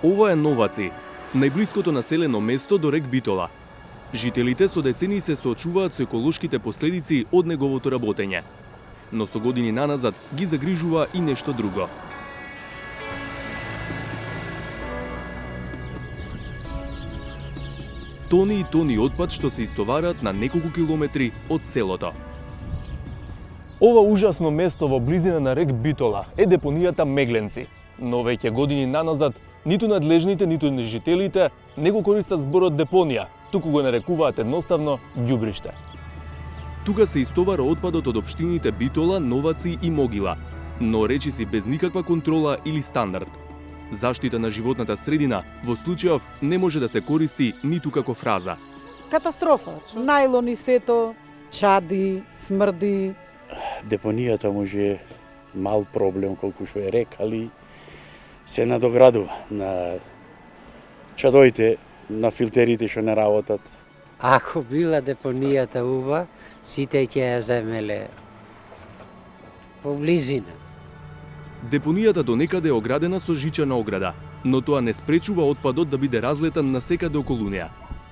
Ова е Новаци, најблиското населено место до рек Битола. Жителите со децени се соочуваат со еколошките последици од неговото работење. Но со години наназад ги загрижува и нешто друго. Тони и тони отпад што се истоварат на неколку километри од селото. Ова ужасно место во близина на рек Битола е депонијата Мегленци. Но веќе години наназад ниту надлежните, ниту жителите не го користат зборот депонија, туку го нарекуваат едноставно ѓубриште. Тука се истовара отпадот од општините Битола, Новаци и Могила, но речиси без никаква контрола или стандард. Заштита на животната средина во случајов не може да се користи ниту како фраза. Катастрофа. Најлони сето, чади, смрди. Депонијата може мал проблем колку што е рек, али се надоградува на чадоите, на филтерите што не работат. Ако била депонијата уба, сите ќе ја земеле по близина. Депонијата до некаде е оградена со жичана ограда, но тоа не спречува отпадот да биде разлетан на секаде околу неа.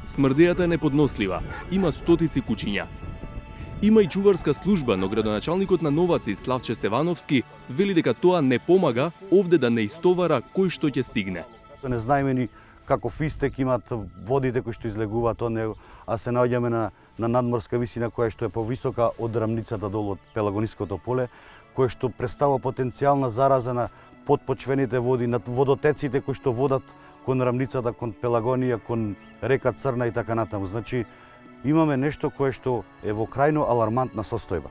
Смрдејата е неподнослива, има стотици куќиња. Има и чуварска служба, но градоначалникот на Новаци Славче Стевановски вели дека тоа не помага овде да не истовара кој што ќе стигне. Не знаеме ни каков истек имат водите кои што излегуваат од него, а се наоѓаме на надморска висина која што е повисока од рамницата долу од Пелагониското поле, кој што представува потенцијална зараза на подпочвените води, на водотеците кои што водат кон рамницата, кон Пелагонија, кон река Црна и така натаму. Значи, имаме нешто кое што е во крајно алармантна состојба.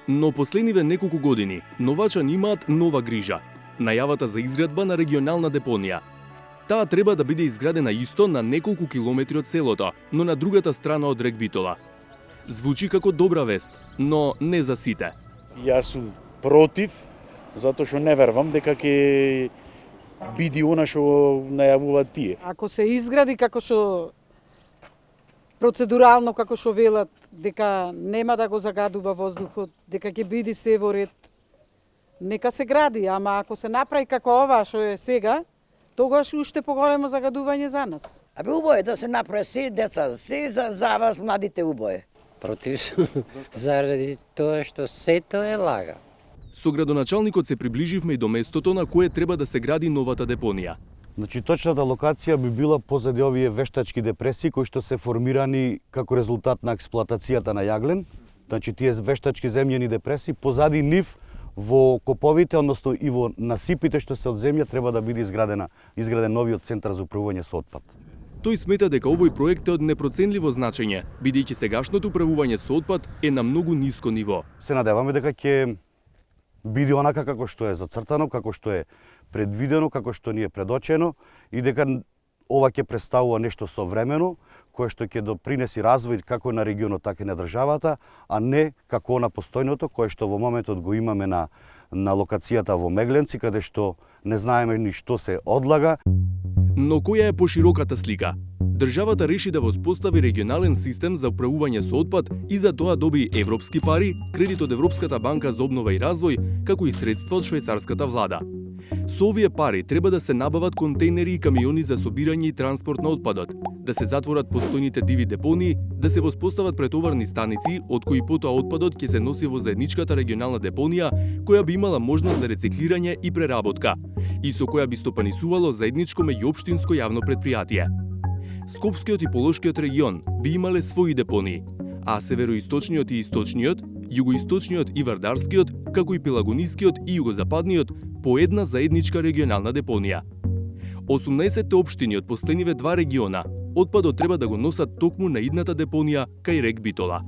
Но последниве неколку години новачани имаат нова грижа – најавата за изградба на регионална депонија. Таа треба да биде изградена исто на неколку километри од селото, но на другата страна од рек Битола. Звучи како добра вест, но не за сите. Јас сум против, затоа што не верувам дека ќе биде она што најавуваат тие. Ако се изгради како што процедурално како што велат дека нема да го загадува воздухот, дека ќе биде се во ред, нека се гради, ама ако се направи како ова што е сега, тогаш уште поголемо загадување за нас. Абе убое да се направи се деца, се за вас младите убое. Против, заради тоа што сето е лага. Со градоначалникот се приближивме и до местото на кое треба да се гради новата депонија. Значи, точната локација би била позади овие вештачки депресии кои што се формирани како резултат на експлоатацијата на јаглен. Значи, тие вештачки земјени депресии, позади нив во коповите, односно и во насипите што се од земја, треба да биде изграден новиот центар за управување со отпад. Тој смета дека овој проект е од непроценливо значење, бидејќи сегашното управување со отпад е на многу ниско ниво. Се надеваме дека ќе биде онака како што е зацртано, како што е предвидено, како што ни е предочено и дека ова ќе представува нешто современо, кое што ќе допринеси развој како на регионот, така и на државата, а не како на постојното, кое што во моментот го имаме на локацијата во Мегленци, каде што не знаеме ни што се одлага. Но која е пошироката слика? Државата реши да воспостави регионален систем за управување со отпад и за тоа доби европски пари, кредит од Европската банка за обнова и развој, како и средства од швајцарската влада. Со овие пари треба да се набават контейнери и камиони за собирање и транспорт на отпадот, да се затворат постојните диви депонии, да се воспостават претоварни станици, од кои потоа отпадот ќе се носи во заедничката регионална депонија, која би имала можност за рециклирање и преработка, и со која би стопанисувало заедничко меѓуопштинско јавно предпријатие. Скопскиот и Полошкиот регион би имале своји депонии, а североисточниот и источниот, југоисточниот и Вардарскиот, како и Пелагонискиот и југозападниот по една заедничка регионална депонија. 18 општини од последниве два региона отпадот треба да го носат токму на идната депонија кај рек Битола.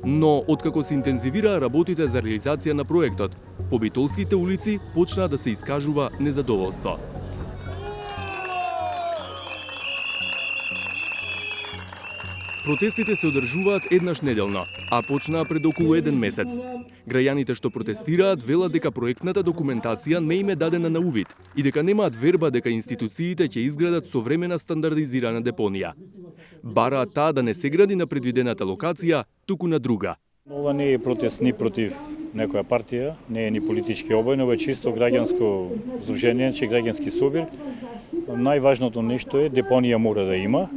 Но откако се интензивираа работите за реализација на проектот, по битолските улици почнаа да се искажува незадоволство. Протестите се одржуваат еднаш неделно, а почнаа пред околу еден месец. Граѓаните што протестираат велат дека проектната документација не им е дадена на увид и дека немаат верба дека институциите ќе изградат современа стандардизирана депонија. Бараат таа да не се гради на предвидената локација, туку на друга. Ова не е протест ни против некоја партија, не е ни политички обој, но е чисто граѓанско здружение, че граѓански собир, Најважното нешто е депонија мора да има.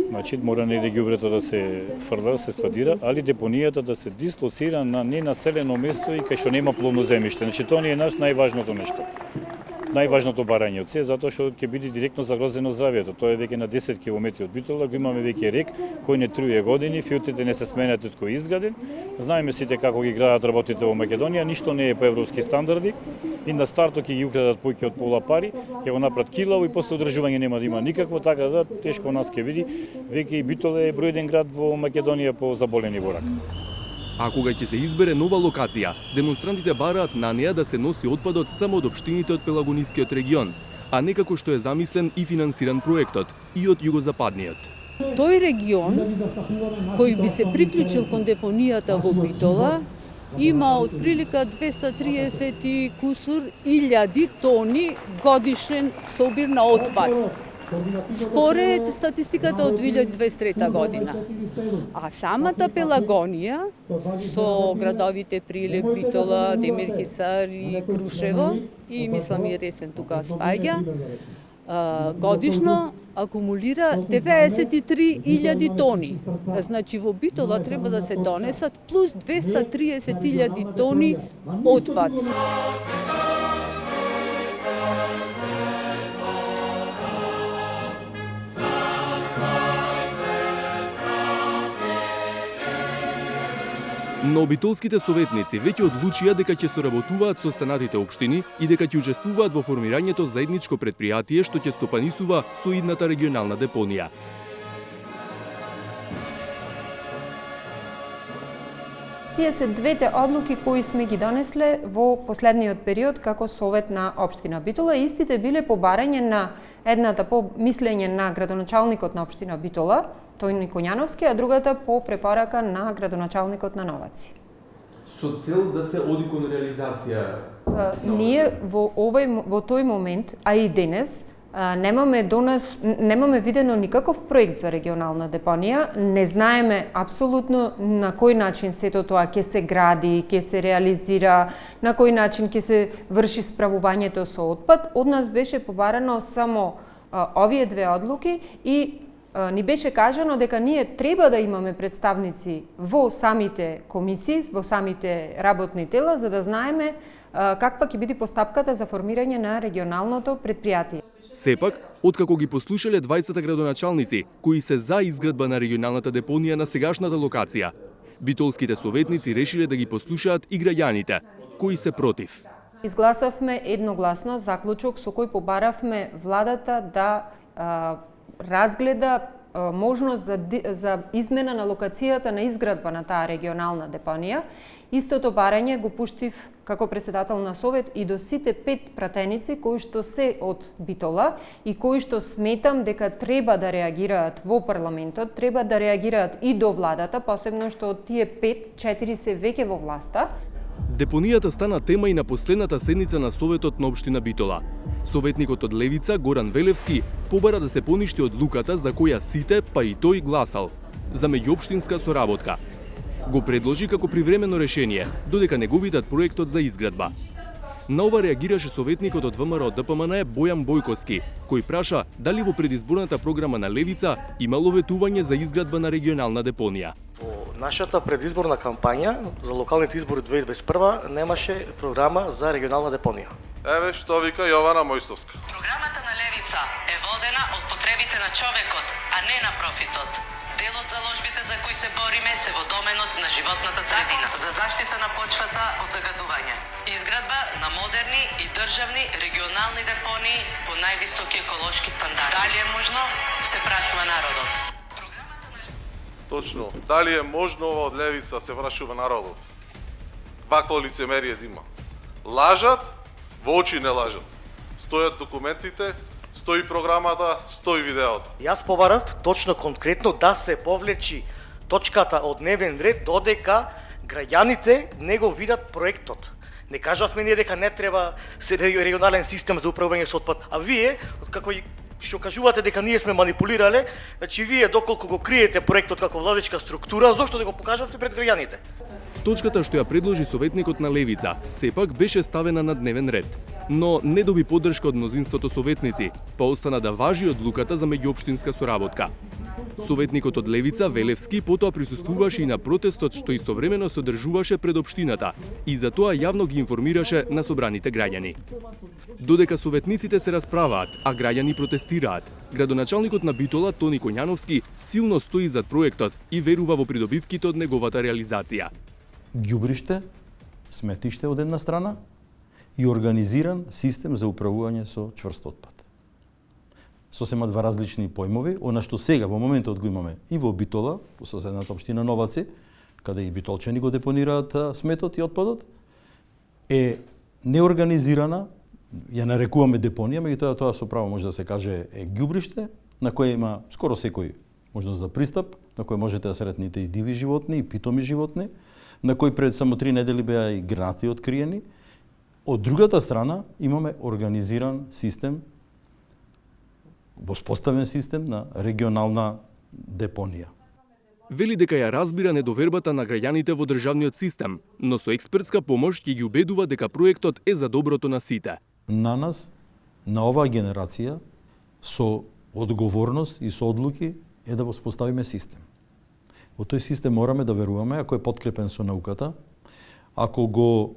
Значи мора не да ѓубрето да се фрла, да се складира, али депонијата да се дислоцира на ненаселено место и кај што нема плодно земјиште. Значи тоа ни е наш најважното нешто. Најважното барање од се, затоа што ќе биде директно загрозено здравјето. Тоа е веќе на 10 километри од Битола, го имаме веќе рек кој не труе години, филтрите не се сменат од кој изграден. Знаеме сите како ги градат работите во Македонија, ништо не е по европски стандарди и на стартот ќе ги украдат повеќе од пола пари, ќе го направат килаво и после одржување нема да има никакво, така да тешко нас ќе види. Веќе и Битола е број еден град во Македонија по заболени во рак. А кога ќе се избере нова локација, демонстрантите бараат на неа да се носи отпадот само од општините од Пелагонискиот регион, а не како што е замислен и финансиран проектот и од југозападниот. Тој регион кој би се приклучил кон депонијата во Битола има отприлика 230 и кусур илјади тони годишен собир на отпад. Според статистиката од 2023 година. А самата Пелагонија со градовите Прилеп, Битола, Демир Хисар и Крушево и мислам и Ресен тука спаѓа, годишно акумулира 93.000 тони. Значи во Битола треба да се донесат плюс 230.000 тони отпад. Но битолските советници веќе одлучија дека ќе соработуваат со останатите општини и дека ќе учествуваат во формирањето заедничко предпријатие што ќе стопанисува соидната регионална депонија. Тие се двете одлуки кои сме ги донесле во последниот период како Совет на општина Битола. Истите биле по барање на едната по мислење на градоначалникот на општина Битола, Тој Никоњановски, а другата по препорака на градоначалникот на Новаци. Со цел да се оди кон реализација? Ние во тој момент, а и денес, немаме видено никаков проект за регионална депонија, не знаеме апсолутно на кој начин сето тоа ќе се гради, ќе се реализира, на кој начин ќе се врши справувањето со отпад. Од нас беше побарано само овие две одлуки и ни беше кажано дека ние треба да имаме представници во самите комисии, во самите работни тела, за да знаеме каква ќе биде постапката за формирање на регионалното предпријатие. Сепак, откако ги послушале 20 градоначалници кои се за изградба на регионалната депонија на сегашната локација, битолските советници решиле да ги послушаат и граѓаните кои се против. Изгласавме едногласно заклучок со кој побаравме владата да разгледа можност за измена на локацијата на изградба на таа регионална депонија. Истото барање го пуштив како председател на Совет и до сите 5 пратеници кои што се од Битола и кои што сметам дека треба да реагираат во парламентот, треба да реагираат и до владата, посебно што од тие 5, 4 се веќе во власта. Депонијата стана тема и на последната седница на Советот на општина Битола. Советникот од Левица, Горан Велевски, побара да се поништи одлуката за која сите, па и тој гласал, за меѓуопштинска соработка. Го предложи како привремено решение, додека не го видат проектот за изградба. На ова реагираше советникот од ВМРО ДПМН Бојан Бојковски, кој праша дали во предизборната програма на Левица имало ветување за изградба на регионална депонија. Во нашата предизборна кампања за локалните избори 2021 немаше програма за регионална депонија. Еве што вика Јована Мојстовска. Програмата на Левица е водена од потребите на човекот, а не на профитот. Дел од заложбите за кои се бориме се во доменот на животната средина, за заштита на почвата од загадување. Изградба на модерни и државни регионални депонии по највисоки еколошки стандарди. Дали е можно, се прашува народот. Точно, дали е можно ова од Левица, се прашува народот. Вакво лицемерие да има. Лажат, во очи не лажат. Стојат документите, стои програмата, стои видеото. Јас побарав точно конкретно да се повлечи точката од дневен ред додека граѓаните не го видат проектот. Не кажавме ние дека не треба регионален систем за управување со отпад, а вие, како што кажувате дека ние сме манипулирале, значи вие доколку го криете проектот како владичка структура, зошто да го покажавте пред граѓаните? Точката што ја предложи советникот на Левица сепак беше ставена на дневен ред. но не доби поддршка од мнозинството советници, па остана да важи одлуката за меѓуопштинска соработка. Советникот од Левица, Велевски, потоа присуствуваше и на протестот што истовремено се одржуваше пред општината и за тоа јавно ги информираше на собраните граѓани. Додека советниците се расправаат, а граѓани протестираат, градоначалникот на Битола, Тони Коњановски, силно стои зад проектот и верува во придобивките од неговата реализација. Ѓубриште, сметиште од една страна и организиран систем за управување со чврст отпад. Сосема два различни појмови, она што сега во моментот го имаме и во Битола, во соседната општина Новаци, каде и битолчани го депонираат сметот и отпадот, е неорганизирана, ја нарекуваме депонија, меѓутоа тоа со право може да се каже е ѓубриште, на кое има скоро секој можност за пристап, на кој можете да сретнете и диви животни, и питоми животни, на кој пред само 3 недели беа и гранати откриени. Од другата страна имаме организиран систем, воспоставен систем на регионална депонија. Вели дека ја разбира недовербата на граѓаните во државниот систем, но со експертска помош ќе ги убедува дека проектот е за доброто на сите. На нас, на оваа генерација, со одговорност и со одлуки е да воспоставиме систем. Во тој систем мораме да веруваме, ако е подкрепен со науката, ако го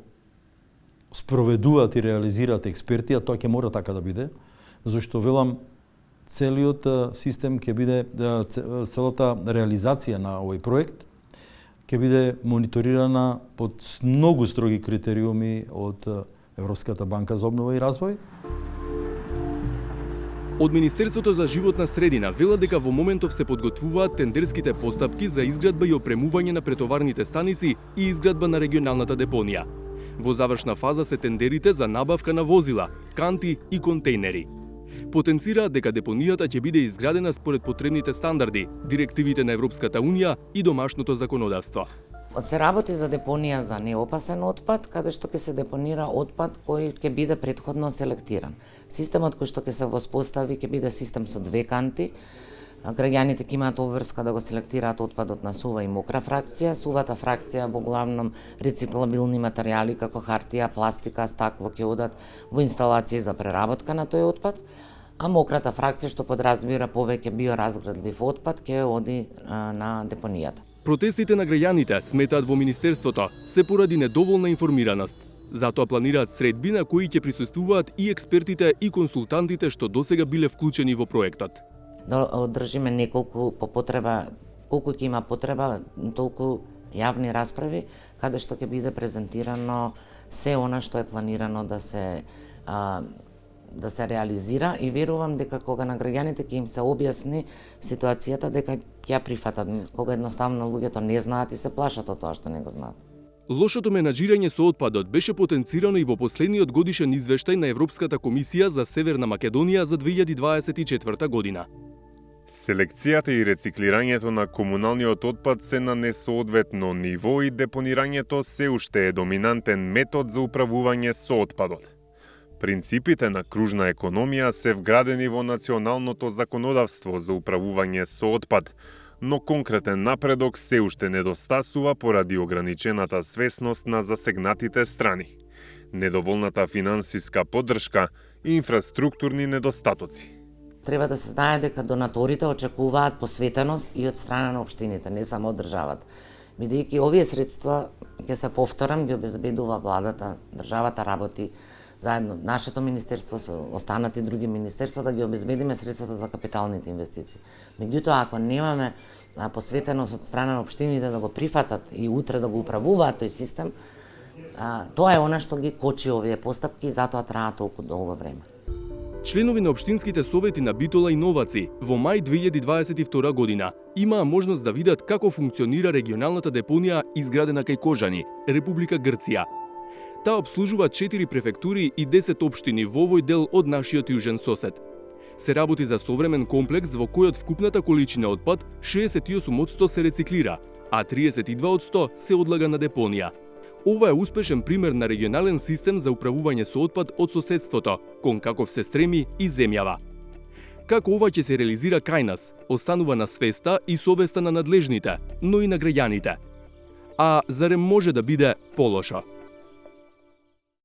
спроведуваат и реализираат експерти, а тоа ќе мора така да биде, зашто велам целиот систем ќе биде, целата реализација на овој проект ќе биде мониторирана под многу строги критериуми од Европската банка за обнова и развој. Од Министерството за животна средина велат дека во моментов се подготвуваат тендерските постапки за изградба и опремување на претоварните станици и изградба на регионалната депонија. Во завршна фаза се тендерите за набавка на возила, канти и контейнери. Потенцираат дека депонијата ќе биде изградена според потребните стандарди, директивите на Европската Унија и домашното законодавство. Се работи за депонија за неопасен отпад, каде што ќе се депонира отпад кој ќе биде претходно селектиран. Системот кој што ќе се воспостави ќе биде систем со 2 канти. Граѓаните ќе имаат обврска да го селектираат отпадот на сува и мокра фракција. Сувата фракција во главном рециклабилни материјали како хартија, пластика, стакло ќе одат во инсталации за преработка на тој отпад, а мократа фракција што подразбира повеќе биоразградлив отпад ќе оди на депонијата. Протестите на граѓаните, сметаат во Министерството, се поради недоволна информираност. Затоа планираат средби на кои ќе присуствуваат и експертите и консултантите што досега биле вклучени во проектот. Да одржиме неколку по потреба, колку ќе има потреба, толку јавни расправи, каде што ќе биде презентирано се она што е планирано да се реализира и верувам дека кога на граѓаните ќе им се објасни ситуацијата, дека ќе ја прифатат, кога едноставно луѓето не знаат и се плашат од тоа што не го знаат. Лошото менаџирање со отпадот беше потенцирано и во последниот годишен извештај на Европската комисија за Северна Македонија за 2024 година. Селекцијата и рециклирањето на комуналниот отпад се на несоодветно ниво и депонирањето се уште е доминантен метод за управување со отпадот. Принципите на кружна економија се вградени во националното законодавство за управување со отпад, но конкретен напредок се уште недостасува поради ограничената свесност на засегнатите страни, недоволната финансиска поддршка и инфраструктурни недостатоци. Треба да се знае дека донаторите очекуваат посветеност и од страна на општините, не само од државата. Бидејќи овие средства, ќе се повторам, ги обезбедува владата, државата работи заедно нашето министерство со останати други министерства да ги обезбедиме средствата за капиталните инвестиции. Меѓутоа, ако немаме посветеност од страна на општините да го прифатат и утре да го управуваат тој систем, тоа е она што ги кочи овие постапки и затоа траа толку долго време. Членови на општинските совети на Битола и Новаци во мај 2022 година имаа можност да видат како функционира регионалната депонија изградена кај Кожани, Република Грција. Таа обслужува 4 префектури и 10 општини во овој дел од нашиот јужен сосед. Се работи за современ комплекс во којот вкупната количина отпад 68% се рециклира, а 32% се одлага на депонија. Ова е успешен пример на регионален систем за управување со отпад од соседството, кон каков се стреми и земјава. Како ова ќе се реализира кај нас, останува на свеста и совеста на надлежните, но и на граѓаните. А зарем може да биде полошо?